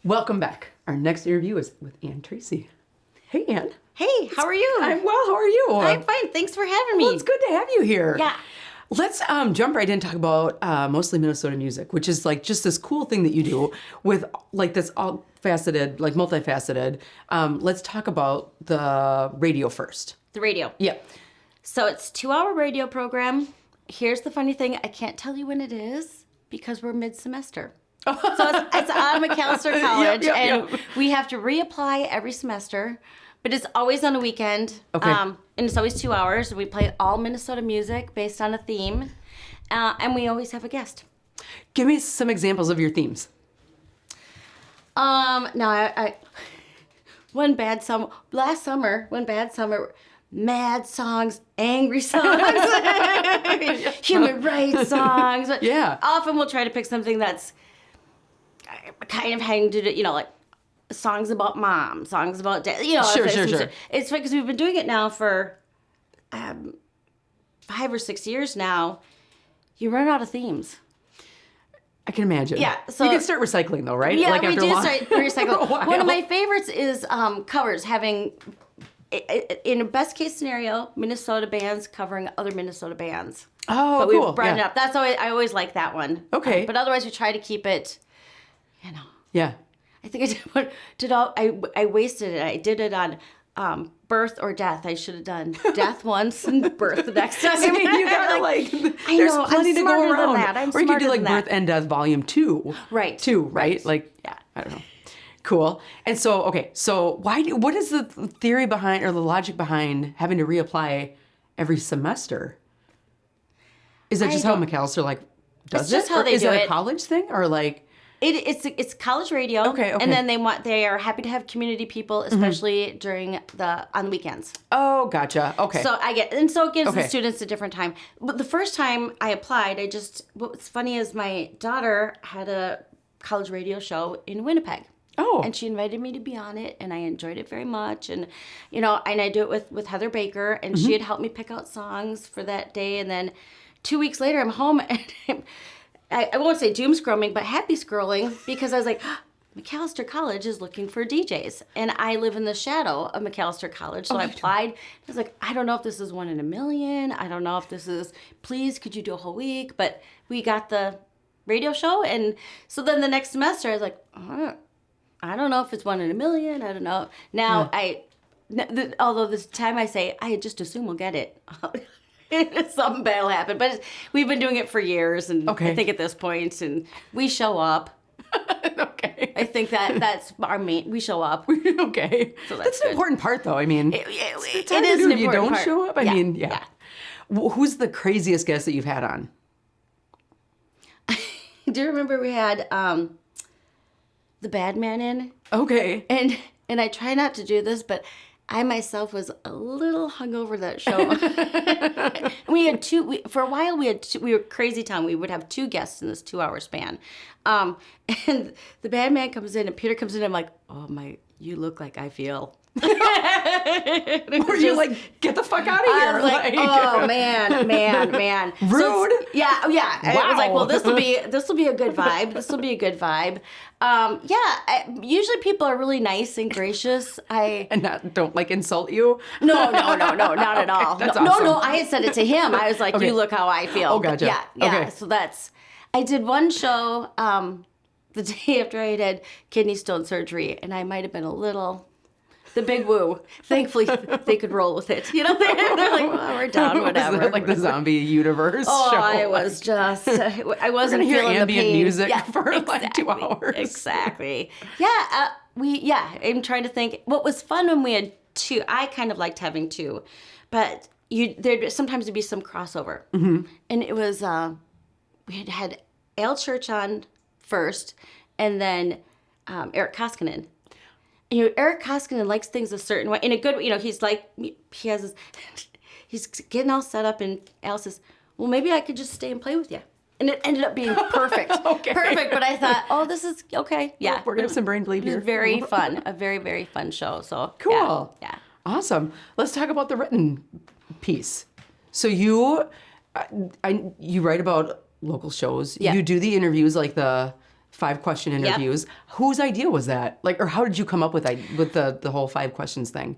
Welcome back. Our next interview is with Ann Treacy. Hey, Ann. Hey, how are you? I'm well. How are you? I'm fine. Thanks for having me. Well, it's good to have you here. Yeah. Let's jump right in and talk about mostly Minnesota music, which is like just this cool thing that you do with like this all faceted, like multifaceted. Let's talk about the radio first. The radio. Yeah. So it's a 2-hour radio program. Here's the funny thing. I can't tell you when it is because we're mid-semester. So it's on McAllister College, and we have to reapply every semester. But it's always on a weekend, and it's always 2 hours. We play all Minnesota music based on a theme, and we always have a guest. Give me some examples of your themes. Now, last summer, mad songs, angry songs, human rights songs. Yeah. Often we'll try to pick something that's kind of having to do, like songs about mom, songs about dad. Sure. It's because we've been doing it now for 5 or 6 years now. You run out of themes. I can imagine. Yeah, so you can start recycling though, right? Yeah, like we after do a while. start recycling. One of my While. favorites is covers. Having, in a best case scenario, Minnesota bands covering other Minnesota bands. Oh, but cool. we brought it up. That's always, I always like that one. Okay. But otherwise, we try to keep it. Yeah. I think I wasted it. I did it on birth or death. I should have done death once and birth the next time. I mean, you gotta there's know, plenty I'm to go smarter around. than that. I'm or you could do smarter like than Birth and Death Volume 2. Right. 2, right? Like, yeah. I don't know. Cool. And so, what is the theory behind or the logic behind having to reapply every semester? Is that just how McAllister does It's just it? how Or they is do it a it. college thing or like? It's college radio. Okay. And then they are happy to have community people, especially during on the weekends. Oh, gotcha. Okay. So it gives the students a different time. But the first time I applied, what's funny is my daughter had a college radio show in Winnipeg. Oh. And she invited me to be on it, and I enjoyed it very much. And, and I do it with Heather Baker, and she had helped me pick out songs for that day. And then 2 weeks later, I'm home, and I won't say doom scrolling, but happy scrolling, because I was like, McAllister College is looking for DJs. And I live in the shadow of McAllister College, so I applied. I was like, I don't know if this is 1 in a million. I don't know if this is, please, could you do a whole week? But we got the radio show, and so then the next semester, I was like, I don't know if it's 1 in a million. I don't know. Now, although this time I say, I just assume we'll get it. Something bad will happen. But we've been doing it for years, and I think at this point, and we show up. Okay. I think that's our main. We show up. Okay. So that's an important part, though. I mean, it it's is if an you important don't part. show up. I mean, yeah. Who's the craziest guest that you've had on? Do you remember we had the Bad Man in? Okay. And I try not to do this, but I myself was a little hungover that show. We had for a while we were crazy town. We would have 2 guests in this 2-hour span. And the Bad Man comes in and Peter comes in and I'm like, oh you look like I feel. Were you like, get the fuck out of here? I was like, oh man. Rude. So, yeah. Wow. I was like, well, this will be a good vibe. This will be a good vibe. Usually people are really nice and gracious. And don't insult you? No, not at all. That's no, awesome. no, I had said it to him. I was like, you look how I feel. Oh, gotcha. Yeah. Okay. So I did one show the day after I had kidney stone surgery, and I might have been the big woo. Thankfully, they could roll with it. They're like, well, we're done, whatever. Was it like the zombie universe Oh, show? I was just, I wasn't hear feeling the ambient pain. music for 2 hours. Exactly. Yeah, I'm trying to think. What was fun when we had 2, I kind of liked having 2, but there'd sometimes be some crossover. Mm-hmm. And it was, we had Al Church on first, and then Eric Koskinen. Eric Koskinen likes things a certain way, in a good way. He's getting all set up, and Al says, well, maybe I could just stay and play with you. And it ended up being perfect. Perfect, but I thought, this is okay. Yeah. We're going to have some brain bleed here. It was very fun, a very, very fun show. So cool. Yeah. Awesome. Let's talk about the written piece. So you write about local shows. Yeah. You do the interviews, like the 5-question interviews. Whose idea was that? Like, or how did you come up with the whole 5 questions thing?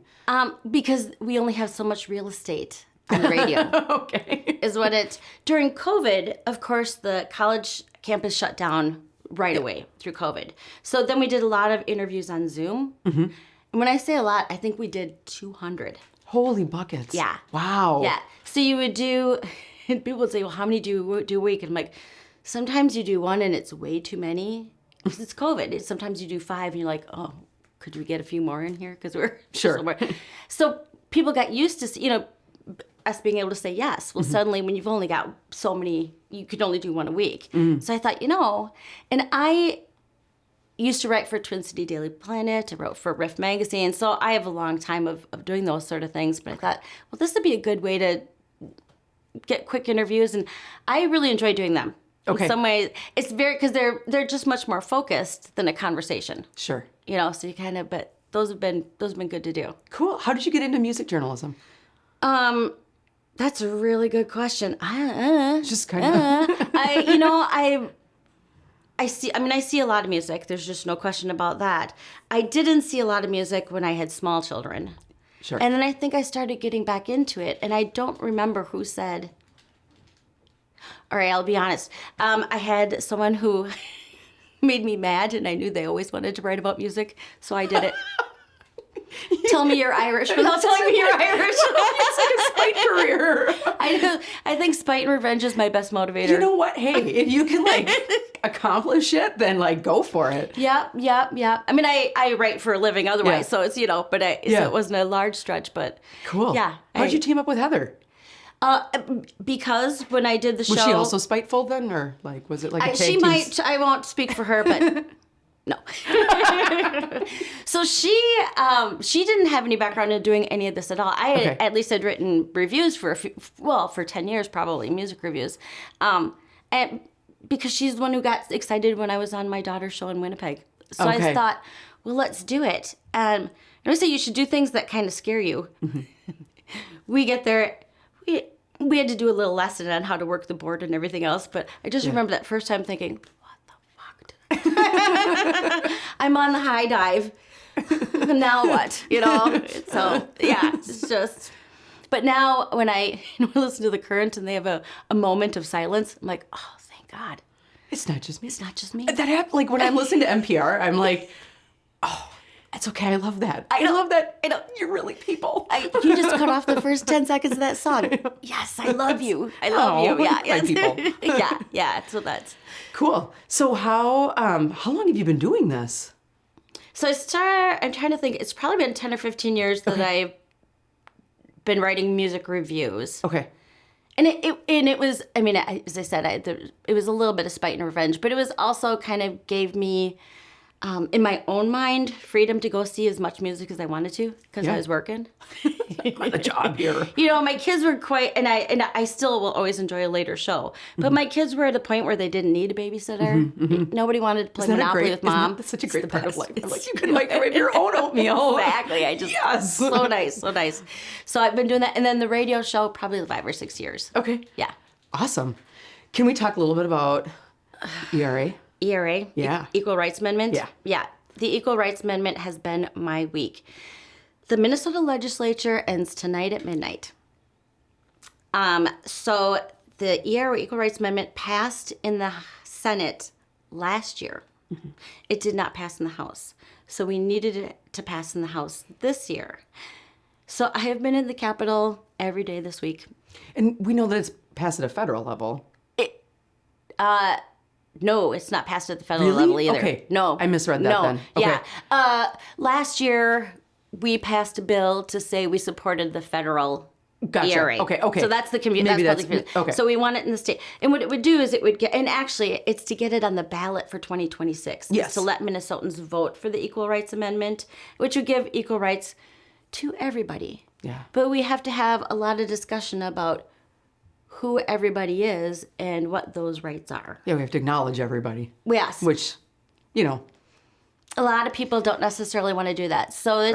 Because we only have so much real estate on the radio. Okay. Is what during COVID, of course, the college campus shut down right away through COVID. So then we did a lot of interviews on Zoom. Mm-hmm. And when I say a lot, I think we did 200. Holy buckets. Yeah. Wow. Yeah. So you would do, and people would say, well, how many do you do a week? And I'm like, sometimes you do 1 and it's way too many because it's COVID. Sometimes you do 5 and you're like, oh, could we get a few more in here? Because we're sure. Somewhere. So people got used to, us being able to say yes. Well, suddenly when you've only got so many, you could only do 1 a week. So I thought, and I used to write for Twin City Daily Planet. I wrote for Riff Magazine. So I have a long time of doing those sort of things. But I thought, well, this would be a good way to get quick interviews. And I really enjoy doing them. Okay. In some ways, it's because they're just much more focused than a conversation. Sure. So you kind of, but those have been good to do. Cool. How did you get into music journalism? That's a really good question. Just kind of. I see a lot of music. There's just no question about that. I didn't see a lot of music when I had small children. Sure. And then I think I started getting back into it, and I don't remember who said. All right, I'll be honest. I had someone who made me mad, and I knew they always wanted to write about music, so I did it. Tell me you're Irish without telling me you're Irish. It's like a spite career. I know. I think spite and revenge is my best motivator. You know what? Hey, if you can accomplish it, then go for it. Yep. I mean, I write for a living otherwise, so it's but so it wasn't a large stretch, but cool. Yeah. How'd you team up with Heather? Because when I did the show, was she also spiteful then, or was it like a tag she team? might. I won't speak for her, but. No. So she didn't have any background in doing any of this at all. I at least had written reviews for for 10 years probably, music reviews. And because she's the one who got excited when I was on my daughter's show in Winnipeg. So I thought, well, let's do it. And I say you should do things that kind of scare you. Mm-hmm. We get there. We had to do a little lesson on how to work the board and everything else. But I just remember that first time thinking, I'm on the high dive. Now what? So yeah, it's just. But now when I listen to The Current and they have a moment of silence, I'm like, oh, thank God. It's not just me. It's not just me. That happens. When I'm listening to NPR, I'm like, oh, it's okay. I love that. I love that. You're really people. You just cut off the first 10 seconds of that song. Yes, I love you. I love you. Yeah, my people. yeah. So that's cool. So how long have you been doing this? So I'm trying to think. It's probably been 10 or 15 years that I've been writing music reviews. Okay. And it was, I mean, as I said, it was a little bit of spite and revenge, but it was also kind of gave me, in my own mind, freedom to go see as much music as I wanted to because I was working. I'm on the job here. My kids were quite, and I still will always enjoy a later show. But my kids were at a point where they didn't need a babysitter. Mm-hmm. Nobody wanted to play Monopoly with Mom. That's such a great part of life. You can microwave your own oatmeal. Exactly. Yes. So nice. So I've been doing that, and then the radio show probably 5 or 6 years. Okay. Yeah. Awesome. Can we talk a little bit about ERA? ERA, yeah. Equal Rights Amendment. Yeah. The Equal Rights Amendment has been my week. The Minnesota legislature ends tonight at midnight. So the ERA, Equal Rights Amendment, passed in the Senate last year. Mm-hmm. It did not pass in the House. So we needed it to pass in the House this year. So I have been in the Capitol every day this week. And we know that it's passed at a federal level. No, it's not passed at the federal level either. Okay. No. I misread that then. Okay. Yeah. Last year, we passed a bill to say we supported the federal ERA. Okay. So that's the Maybe that's okay. So we want it in the state. And what it would do is it would get, and actually it's to get it on the ballot for 2026. Yes. It's to let Minnesotans vote for the Equal Rights Amendment, which would give equal rights to everybody. Yeah. But we have to have a lot of discussion about who everybody is and what those rights are. Yeah, we have to acknowledge everybody. Yes. Which, a lot of people don't necessarily want to do that. So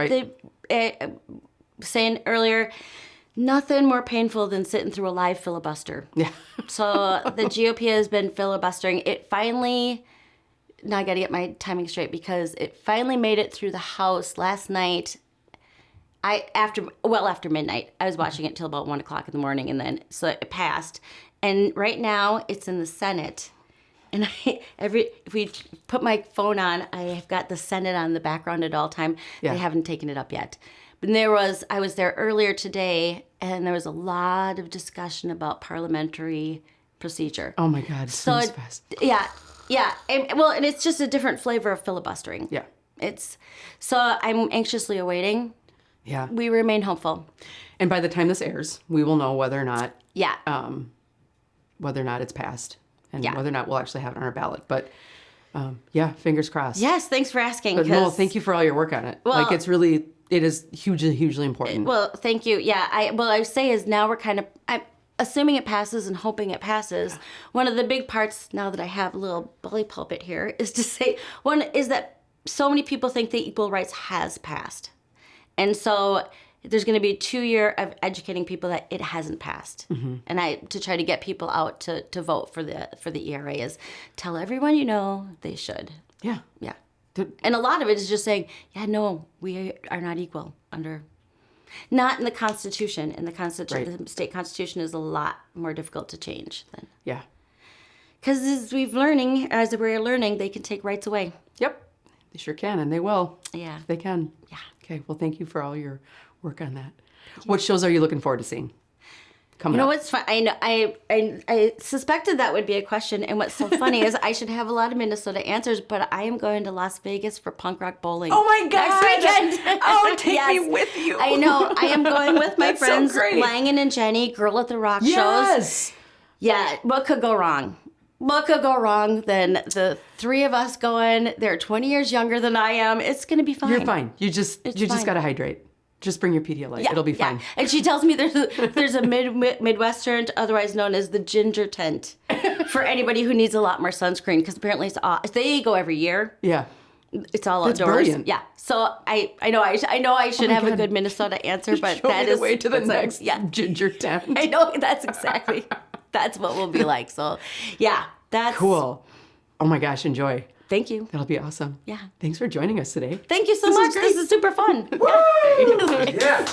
saying earlier, nothing more painful than sitting through a live filibuster. Yeah. So the GOP has been filibustering. It finally, now I got to get my timing straight because it finally made it through the House last night. After midnight. I was watching it till about 1 o'clock in the morning, and then so it passed. And right now it's in the Senate. And if we put my phone on, I have got the Senate on the background at all time. Yeah. They haven't taken it up yet. But I was there earlier today, and there was a lot of discussion about parliamentary procedure. Oh my God, so fast. Yeah. And it's just a different flavor of filibustering. Yeah. So I'm anxiously awaiting. Yeah. We remain hopeful. And by the time this airs, we will know whether or not it's passed and whether or not we'll actually have it on our ballot. But fingers crossed. Yes, thanks for asking. But no, thank you for all your work on it. Well, it is hugely important. Well, thank you. Yeah, I would say is now I'm assuming it passes and hoping it passes. Yeah. One of the big parts now that I have a little bully pulpit here is to say, one is that so many people think that equal rights has passed. And so there's going to be a 2-year of educating people that it hasn't passed. Mm-hmm. And to try to get people out to vote for the ERA is tell everyone you know they should. Yeah. Yeah. And a lot of it is just saying, no, we are not equal not in the Constitution. In the Constitution, right. The state Constitution is a lot more difficult to change than. Yeah. Because as we're learning, they can take rights away. Yep. They sure can, and they will. Yeah. They can. Yeah. Okay. Well, thank you for all your work on that. What shows are you looking forward to seeing? Coming up. What's fun? I know I suspected that would be a question, and what's so funny is I should have a lot of Minnesota answers, but I am going to Las Vegas for punk rock bowling. Oh my God! Next weekend. Oh, take me with you. I know. I am going with my friends so great. Langan and Jenny, Girl at the Rock shows. Yes. Yeah. What could go wrong? What could go wrong than the three of us going? They're 20 years younger than I am. It's going to be fine. You're fine. You just got to hydrate. Just bring your Pedialyte. Yeah, it'll be fine. And she tells me there's a Midwestern, otherwise known as the ginger tent, for anybody who needs a lot more sunscreen, because apparently they go every year. Yeah. It's all That's outdoors. Brilliant. Yeah. So I know I should have a good Minnesota answer, but that is the way to the next ginger tent. I know that's what we'll be like. So yeah, that's cool. Oh my gosh, enjoy. Thank you. That'll be awesome. Yeah. Thanks for joining us today. Thank you so much. This is super fun. Woo! Yeah.